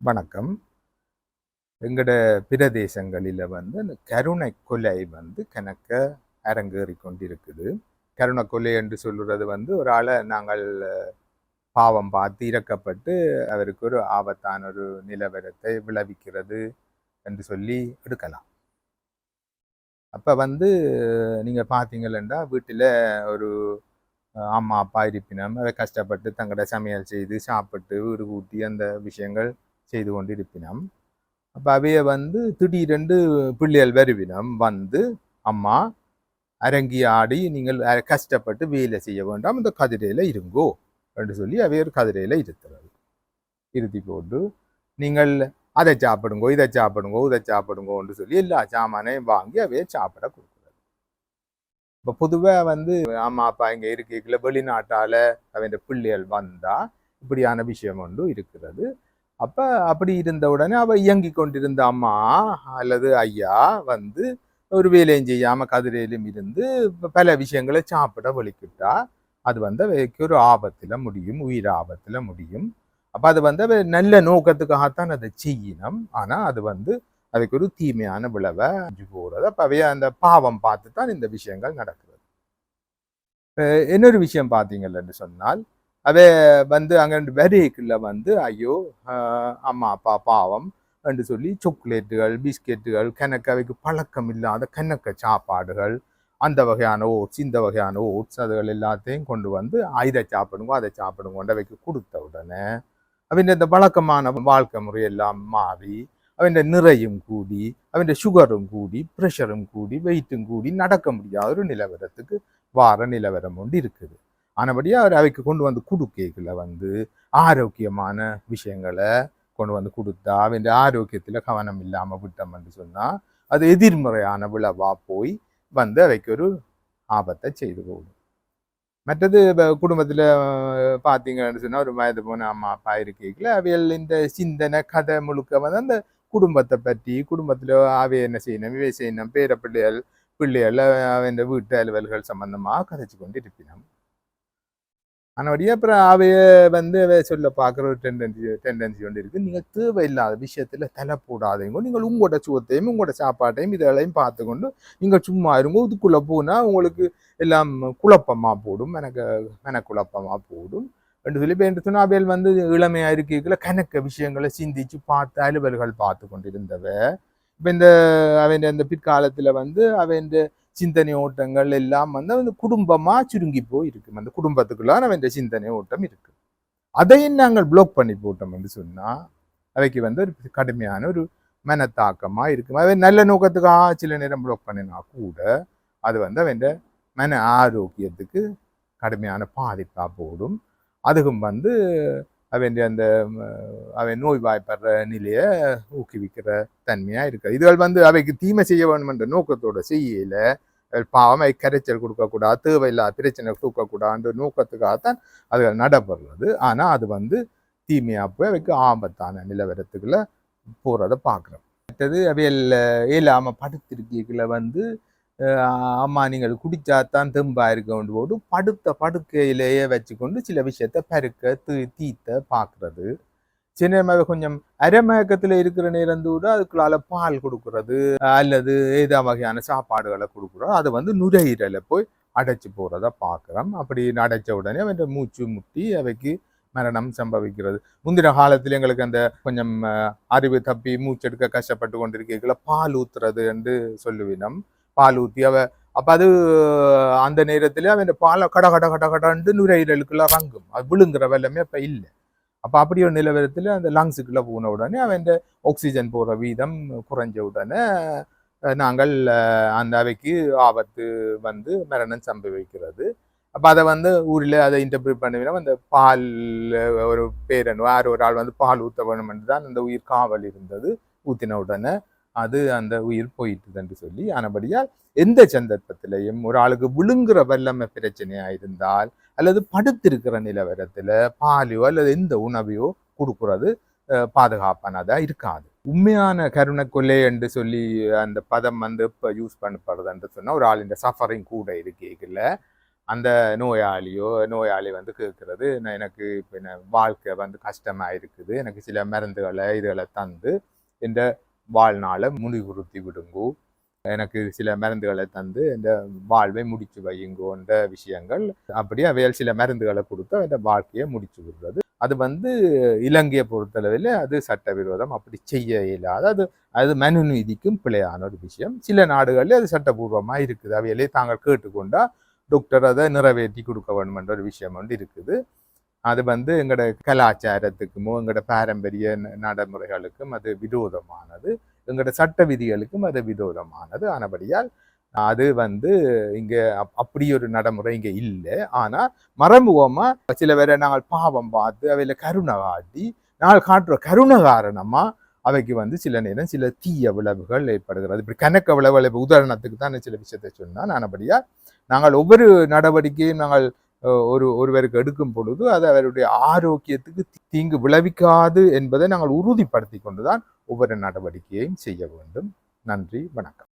வணக்கம். எங்கட பிரதேசங்களில அந்த கருணை கொலை கணக்க அரங்கேறி கொண்டிருக்குது. கருணை கொலை என்று சொல்லுறது ஒரு ஆளை நாங்கள் பாவம் பார்த்து இறக்கப்பட்டு அவருக்கு ஒரு ஆபத்தான ஒரு நிலவரத்தை விளைவிக்கிறது என்று சொல்லி எடுக்கலாம். அப்ப நீங்க பார்த்தீங்கன்னா வீட்டில் ஒரு அம்மா அப்பா இருப்பினம் அதை கஷ்டப்பட்டு தங்களோட சமையல் செய்து சாப்பிட்டு வீடு கூட்டி அந்த விஷயங்கள் செய்து கொண்டு இருப்பினம். அப்போ அவைய திடீரென்று பிள்ளைகள் வருவினம் அம்மா அரங்கி ஆடி நீங்கள் கஷ்டப்பட்டு வேலை செய்ய வேண்டாம், இந்த கதிரையில் இருங்கோ என்று சொல்லி அவைய ஒரு கதிரையில் இருத்துறது. இருத்தி போட்டு நீங்கள் அதை சாப்பிடுங்கோ இதை சாப்பிடுங்கோ இதை சாப்பிடுங்கோன்னு சொல்லி எல்லா சாமானையும் வாங்கி அவைய சாப்பிட கொடுக்குறது. இப்போ பொதுவாக அம்மா அப்பா இங்கே இருக்கைக்குள்ள வெளிநாட்டால் அவன் பிள்ளைகள் வந்தால் இப்படியான விஷயம் ஒன்று இருக்கிறது. அப்போ அப்படி இருந்த உடனே அவள் இயங்கி கொண்டிருந்த அம்மா அல்லது ஐயா ஒரு வேலையும் செய்யாமல் கதிரையிலும் இருந்து பல விஷயங்களை சாப்பிட வலிக்கிட்டா அது அவைக்கு ஒரு ஆபத்தில் முடியும், உயிர் ஆபத்தில் முடியும். அப்போ அது நல்ல நோக்கத்துக்காகத்தான் அதை செய்யணும். ஆனால் அது அதுக்கு ஒரு தீமையான விளைவை போகிறது. அப்போ அவைய அந்த பாவம் பார்த்து தான் இந்த விஷயங்கள் நடக்கிறது. இன்னொரு விஷயம் பார்த்தீங்கன்னு சொன்னால் அவ அங்கே வெரைக்குள்ள ஐயோ அம்மா அப்பா பாவம் என்று சொல்லி சாக்லேட்டுகள் பிஸ்கெட்டுகள் கணக்கு அவைக்கு பழக்கம் இல்லாத கணக்க சாப்பாடுகள் அந்த வகையான ஓட்ஸ் இந்த வகையான ஓட்ஸ் அதுகள் எல்லாத்தையும் கொண்டு இதை சாப்பிடுங்க அதை சாப்பிடுங்க அவைக்கு கொடுத்த உடனே அவன் இந்த வழக்கமான வாழ்க்கை முறையெல்லாம் மாறி அவன் நிறையும் கூடி அவன் சுகரும் கூடி ப்ரெஷரும் கூடி வெயிட்டும் கூடி நடக்க முடியாத ஒரு நிலவரத்துக்கு வார நிலவரம் ஒன்று இருக்குது. ஆனபடியா அவர் அவைக்கு கொண்டு கொடுக்கல ஆரோக்கியமான விஷயங்களை கொண்டு கொடுத்தா அவன் ஆரோக்கியத்தில் கவனம் இல்லாமல் விட்டோம் என்று சொன்னால் அது எதிர்மறையான விளைவா போய் அவைக்கு ஒரு ஆபத்தை செய்து போடும். மற்றது குடும்பத்தில் பார்த்தீங்கன்னு சொன்னால் ஒரு வயது போன அம்மா அப்பா இருக்கையில் அவைகள் இந்த சிந்தனை கதை முழுக்க அந்த குடும்பத்தை பற்றி குடும்பத்தில் அவைய என்ன செய்யணும் இவை செய்யணும் பேர பிள்ளைகள் அவன் வீட்டு அலுவல்கள் சம்பந்தமாக கதைச்சு கொண்டு இருப்பினோம். ஆனால் அப்புறம் அவைய சொல்ல பார்க்குற ஒரு டெண்டன்சி ஒன்று இருக்குது. நீங்கள் தேவையில்லாத விஷயத்தில் தலை போடாதீங்க, நீங்கள் உங்களோட சுகத்தையும் உங்களோட சாப்பாட்டையும் இதெல்லாம் பார்த்து கொண்டு நீங்கள் சும்மா இருங்க. இதுக்குள்ளே போனால் உங்களுக்கு எல்லாம் குழப்பமாக போடும், குழப்பமாக போடும் என்று சொல்லி இப்போ என்று சொன்னால் அவையில் இளமையாக இருக்கைக்குள்ள கணக்க விஷயங்களை சிந்திச்சு பார்த்து அலுவல்கள் பார்த்து கொண்டிருந்தவ இப்போ அவன் இந்த பிற்காலத்தில் அவன் சிந்தனை ஓட்டங்கள் எல்லாம் அந்த குடும்பமா சுருங்கி போய் இருக்கும். அந்த குடும்பத்துக்குள்ளான அவன் சிந்தனை ஓட்டம் இருக்கு. அதையும் நாங்கள் பிளாக் பண்ணி போட்டோம் என்று சொன்னா அவைக்கு ஒரு கடுமையான ஒரு மனத்தாக்கமா இருக்கும். அவன் நல்ல நோக்கத்துக்காக சில நேரம் பிளாக் பண்ணினா கூட அது அவன் மன ஆரோக்கியத்துக்கு கடுமையான பாதிப்பா போடும். அதுக்கும் அவன் அந்த அவன் நோய் வாய்ப்படுற நிலையை ஊக்குவிக்கிற தன்மையா இருக்கு. இதுகள் அவைக்கு தீமை செய்ய வேண்டும் என்ற நோக்கத்தோட செய்யல பாவம் கரைச்சல் கொடுக்கக்கூடாது, தேவையில்லாத பிரச்சனை தூக்கக்கூடாதுன்ற நோக்கத்துக்காகத்தான் அதுகள் நடைபெறுறது. ஆனா அது தீமையா போய் அவைக்கு ஆபத்தான நிலவரத்துக்குள்ள போறதை பார்க்குறோம். மற்றது அவையில் இயலாம படுத்திருக்கீங்கள அம்மா நீங்கள் குடிச்சாத்தான் தெம்பா இருக்க கொண்டு போட்டு படுக்கையிலேயே வச்சுக்கொண்டு சில விஷயத்த பருக்க தீத்த பார்க்கறது. சில நேரம் கொஞ்சம் அரைமயக்கத்தில் இருக்கிற நேரம் கூட அதுக்குள்ளால பால் கொடுக்கறது அல்லது ஏதோ வகையான சாப்பாடுகளை கொடுக்குறோம். அது நுரையீரலை போய் அடைச்சி போறத பார்க்குறோம். அப்படி அடைச்ச உடனே அவன் மூச்சு முட்டி அவைக்கு மரணம் சம்பவிக்கிறது. முந்தின காலத்தில் எங்களுக்கு அந்த கொஞ்சம் அறிவு தப்பி மூச்செடுக்க கஷ்டப்பட்டு கொண்டிருக்கீங்களா பால் ஊத்துறது என்று சொல்லுவினம். பால் ஊற்றி அப்ப அது அந்த நேரத்துல அவன் பாலை கட கட கட கடன்னு நுரையீரலுக்குள்ள ரங்கும். அது விழுங்குற வெள்ளமே அப்ப இல்லை. அப்ப அப்படி ஒரு நிலவரத்துல அந்த லங்ஸுக்குள்ள போன உடனே அவன் ஆக்சிஜன் போற வீதம் குறைஞ்ச உடனே நாங்கள் அந்த அவைக்கு ஆபத்து மரணம் சம்பவிக்கிறது. அப்ப அதை ஊரில் அதை இன்டர்பிரேட் பண்ணுவோம். அந்த பால் ஒரு பேரன் வேற ஒரு ஆள் பால் ஊத்த வேணும் என்று தான் அந்த உயிர் காவல் இருந்தது. ஊத்தின உடனே அது அந்த உயிர் போயிட்டுது என்று சொல்லி ஆனபடியால் எந்த சந்தர்ப்பத்திலையும் ஒரு ஆளுக்கு விழுங்குற வல்லமை பிரச்சனையா இருந்தால் அல்லது படுத்திருக்கிற நிலவரத்துல பாலையோ அல்லது எந்த உணவையோ கொடுக்கறது பாதுகாப்பானதா இருக்காது. உண்மையான கருணை கொலை என்று சொல்லி அந்த பதம் இப்ப யூஸ் பண்ணப்படுறது என்று சொன்னா ஒரு ஆள் இந்த சஃபரிங் கூட இருக்கல அந்த நோயாளி வந்து கேட்கறது, எனக்கு இப்போ என்ன வாழ்க்கை வந்து கஷ்டமாக இருக்குது, எனக்கு சில மருந்துகளை இதுகளை தந்து இந்த வாழ்நாளை முடிவுறுத்தி விடுங்கோ, எனக்கு சில மருந்துகளை தந்து இந்த வாழ்வை முடிச்சு வையுங்கோன்ற விஷயங்கள். அப்படி அவையால் சில மருந்துகளை கொடுத்து அந்த வாழ்க்கையை முடிச்சு விடுறது. அது வந்து இலங்கையை பொறுத்தளவில் அது சட்டவிரோதம், அப்படி செய்ய இயலாது. அது மனுநீதிக்கும் பிழையான ஒரு விஷயம். சில நாடுகளில் அது சட்டபூர்வமாக இருக்குது. அவையிலே தாங்கள் கேட்டுக்கொண்டா டாக்டர் அதை நிறைவேற்றி கொடுக்க வேண்டும் என்ற ஒரு விஷயம் வந்து இருக்குது. அது வந்து எங்களோட கலாச்சாரத்துக்குமோ எங்களோட பாரம்பரிய நடைமுறைகளுக்கும் அது விரோதமானது, எங்களோட சட்ட விதிகளுக்கும் அது விரோதமானது. ஆனபடியால் அது வந்து இங்கே அப்படி ஒரு நடைமுறை இங்கே இல்லை. ஆனால் மறைமுகமா சில பேரை நாங்கள் பாவம் பார்த்து அவையில கருணை காட்டி நாங்கள் காட்டுற கருணை காரணமா அவைக்கு வந்து சில நேரம் சில தீய விளைவுகள் ஏற்படுகிறது. இப்படி கணக்க விளைவுகள் உதாரணத்துக்கு தான் சில விஷயத்தை சொன்னால், ஆனபடியா நாங்கள் ஒவ்வொரு நடவடிக்கையும் நாங்கள் ஒருவருக்கு எடுக்கும் பொழுது அது அவருடைய ஆரோக்கியத்துக்கு தீங்கு விளைவிக்காது என்பதை நாங்கள் உறுதிப்படுத்தி கொண்டுதான் ஒவ்வொரு நடவடிக்கையையும் செய்ய வேண்டும். நன்றி, வணக்கம்.